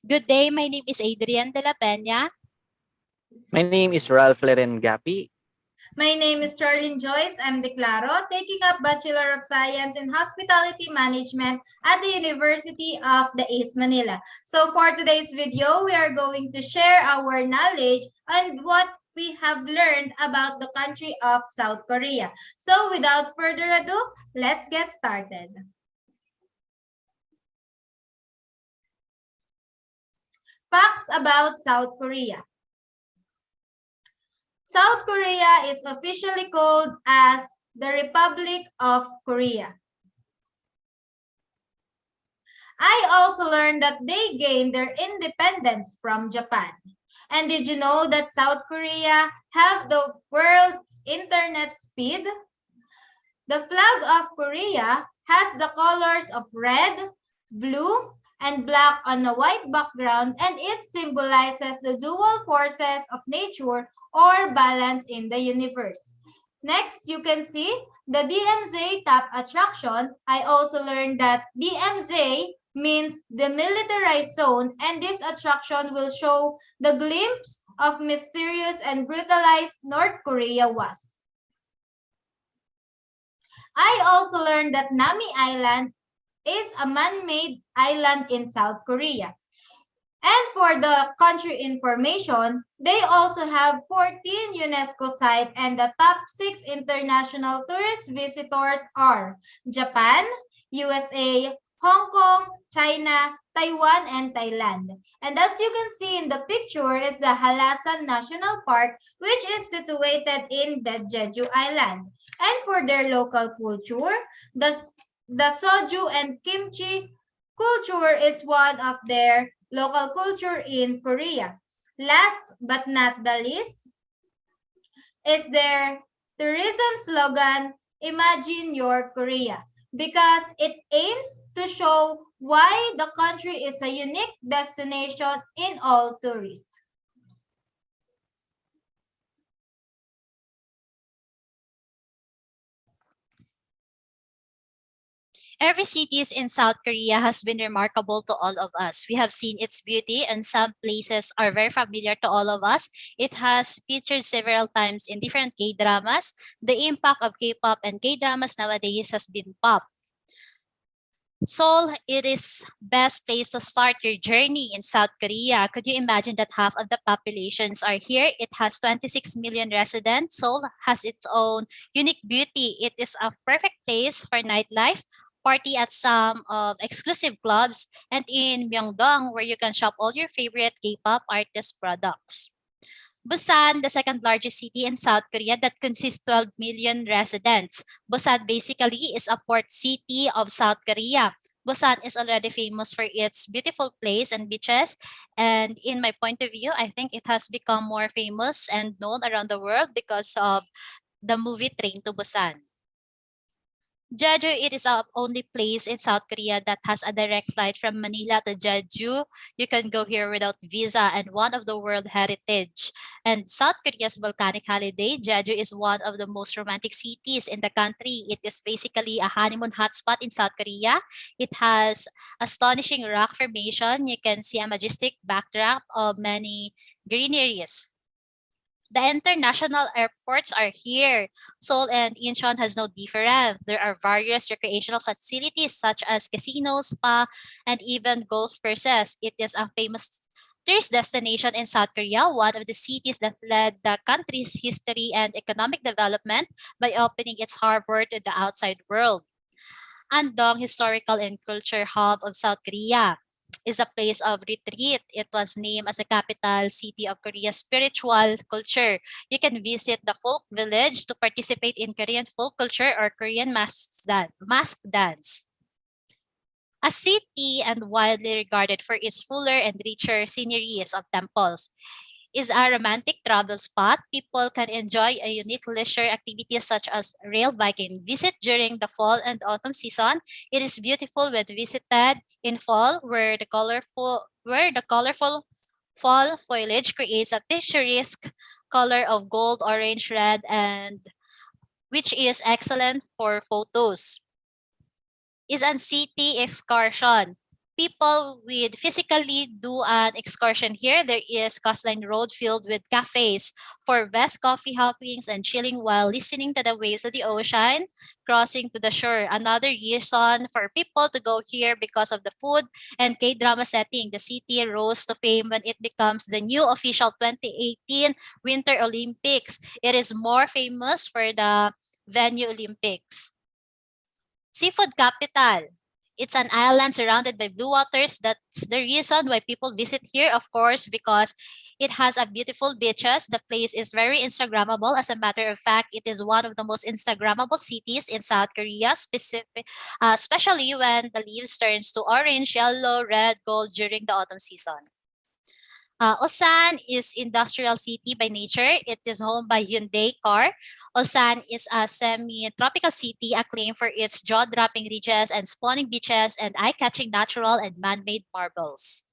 Good day, my name is Adrian de la Peña. My name is Ralph Lerengapi. My name is Charlene Joyce. I'm the Claro, taking up Bachelor of Science in Hospitality Management at the University of the East Manila. So for today's video, we are going to share our knowledge on what we have learned about the country of South Korea. So without further ado, let's get started. Facts about South Korea. South Korea is officially called as the Republic of Korea. I also learned that they gained their independence from Japan. And did you know that South Korea have the world's internet speed? The flag of Korea has the colors of red, blue, and black on a white background, and it symbolizes the dual forces of nature or balance in the universe. Next, you can see the DMZ top attraction. I also learned that DMZ means demilitarized zone, and this attraction will show the glimpse of mysterious and brutalized North Korea was. I also learned that Nami Island is a man-made island in South Korea. And for the country information, they also have 14 UNESCO sites, and the top 6 international tourist visitors are Japan, USA, Hong Kong, China, Taiwan, and Thailand. And as you can see in the picture is the Halasan National Park, which is situated in the Jeju Island. And for their local culture, the soju and kimchi culture is one of their local culture in Korea. Last but not the least is their tourism slogan, Imagine Your Korea, because it aims to show why the country is a unique destination in all tourists. Every city in South Korea has been remarkable to all of us. We have seen its beauty, and some places are very familiar to all of us. It has featured several times in different K-dramas. The impact of K-pop and K-dramas nowadays has been pop. Seoul, it is best place to start your journey in South Korea. Could you imagine that half of the populations are here? It has 26 million residents. Seoul has its own unique beauty. It is a perfect place for nightlife, party at some of exclusive clubs, and in Myeongdong, where you can shop all your favorite K-pop artist products. Busan, the second largest city in South Korea that consists 12 million residents. Busan basically is a port city of South Korea. Busan is already famous for its beautiful place and beaches. And in my point of view, I think it has become more famous and known around the world because of the movie Train to Busan. Jeju, it is the only place in South Korea that has a direct flight from Manila to Jeju. You can go here without visa and one of the world heritage. And South Korea's volcanic holiday, Jeju is one of the most romantic cities in the country. It is basically a honeymoon hotspot in South Korea. It has astonishing rock formation. You can see a majestic backdrop of many greeneries. The international airports are here. Seoul and Incheon has no different. There are various recreational facilities such as casinos, spa, and even golf courses. It is a famous tourist destination in South Korea, one of the cities that led the country's history and economic development by opening its harbor to the outside world. Andong, historical and culture hub of South Korea, is a place of retreat. It was named as the capital city of Korea's spiritual culture. You can visit the folk village to participate in Korean folk culture or Korean mask dance. A city and widely regarded for its fuller and richer sceneries of temples, is a romantic travel spot. People can enjoy a unique leisure activities such as rail biking. Visit during the fall and autumn season. It is beautiful when visited in fall, where the colorful fall foliage creates a picturesque color of gold, orange, red, and which is excellent for photos. Is a city excursion. people would physically do an excursion here. There is coastline road filled with cafes for best coffee hoppings and chilling while listening to the waves of the ocean crossing to the shore. Another reason for people to go here because of the food and K-drama setting. The city rose to fame when it becomes the new official 2018 Winter Olympics. It is more famous for the venue Olympics. Seafood capital. It's an island surrounded by blue waters. That's the reason why people visit here, of course, because it has a beautiful beaches. The place is very Instagrammable. As a matter of fact, it is one of the most Instagrammable cities in South Korea, especially when the leaves turns to orange, yellow, red, gold during the autumn season. Ulsan is industrial city by nature. It is home by Hyundai car. Ulsan is a semi-tropical city acclaimed for its jaw-dropping ridges and spawning beaches and eye-catching natural and man-made marbles.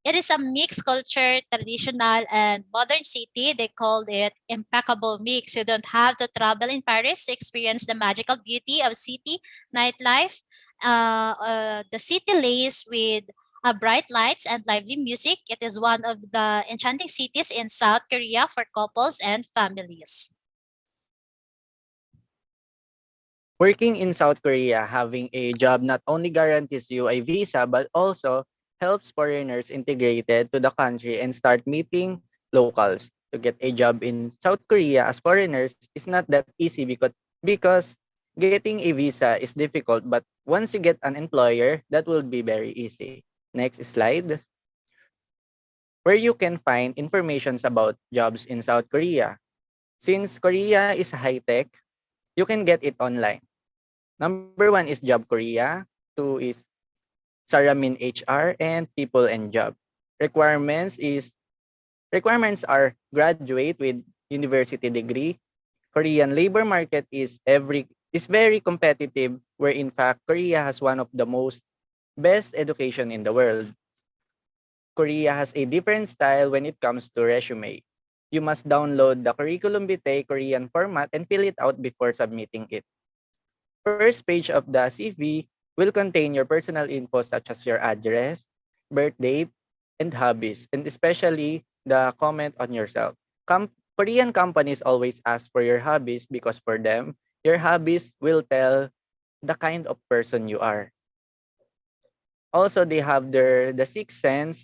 It is a mixed culture, traditional and modern city. They called it impeccable mix. You don't have to travel in Paris to experience the magical beauty of city nightlife. The city lays with bright lights and lively music. It is one of the enchanting cities in South Korea for couples and families. Working in South Korea, having a job not only guarantees you a visa but also helps foreigners integrated to the country and start meeting locals. To get a job in South Korea as foreigners is not that easy because getting a visa is difficult, but once you get an employer, that will be very easy. Next slide. Where you can find informations about jobs in South Korea. Since Korea is high-tech, you can get it online. Number 1 is Job Korea, 2 is Saramin HR, and People and Job. Requirements are graduate with university degree. Korean labor market is very competitive, where in fact Korea has one of the most best education in the world. Korea has a different style when it comes to resume. You must download the curriculum vitae Korean format and fill it out before submitting it. First page of the CV will contain your personal info such as your address, birth date, and hobbies, and especially the comment on yourself. Korean companies always ask for your hobbies because for them, your hobbies will tell the kind of person you are. Also, they have the sixth sense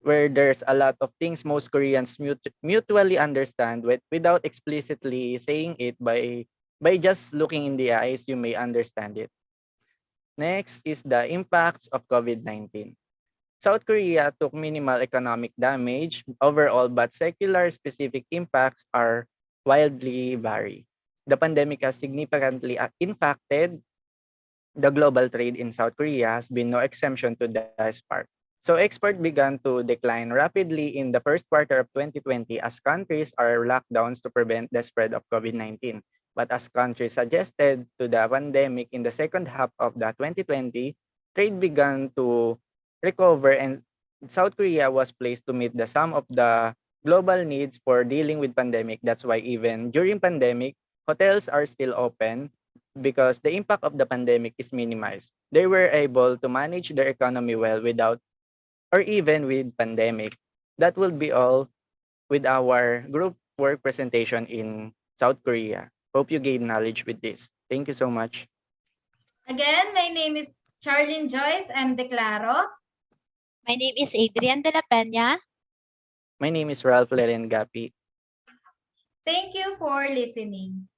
where there's a lot of things most Koreans mutually understand without explicitly saying it by just looking in the eyes, you may understand it. Next is the impacts of COVID-19. South Korea took minimal economic damage overall, but secular specific impacts are wildly vary. The pandemic has significantly impacted the global trade in South Korea has been no exemption to this part. So export began to decline rapidly in the first quarter of 2020 as countries are lockdowns to prevent the spread of COVID-19. But as countries suggested to the pandemic in the second half of the 2020, trade began to recover and South Korea was placed to meet the sum of the global needs for dealing with pandemic. That's why even during pandemic, hotels are still open because the impact of the pandemic is minimized. They were able to manage their economy well without or even with pandemic. That will be all with our group work presentation in South Korea. Hope you gain knowledge with this. Thank you so much. Again, my name is Charlene Joyce. I'm the Claro. My name is Adrian de la Peña. My name is Ralph Leren Gapi. Thank you for listening.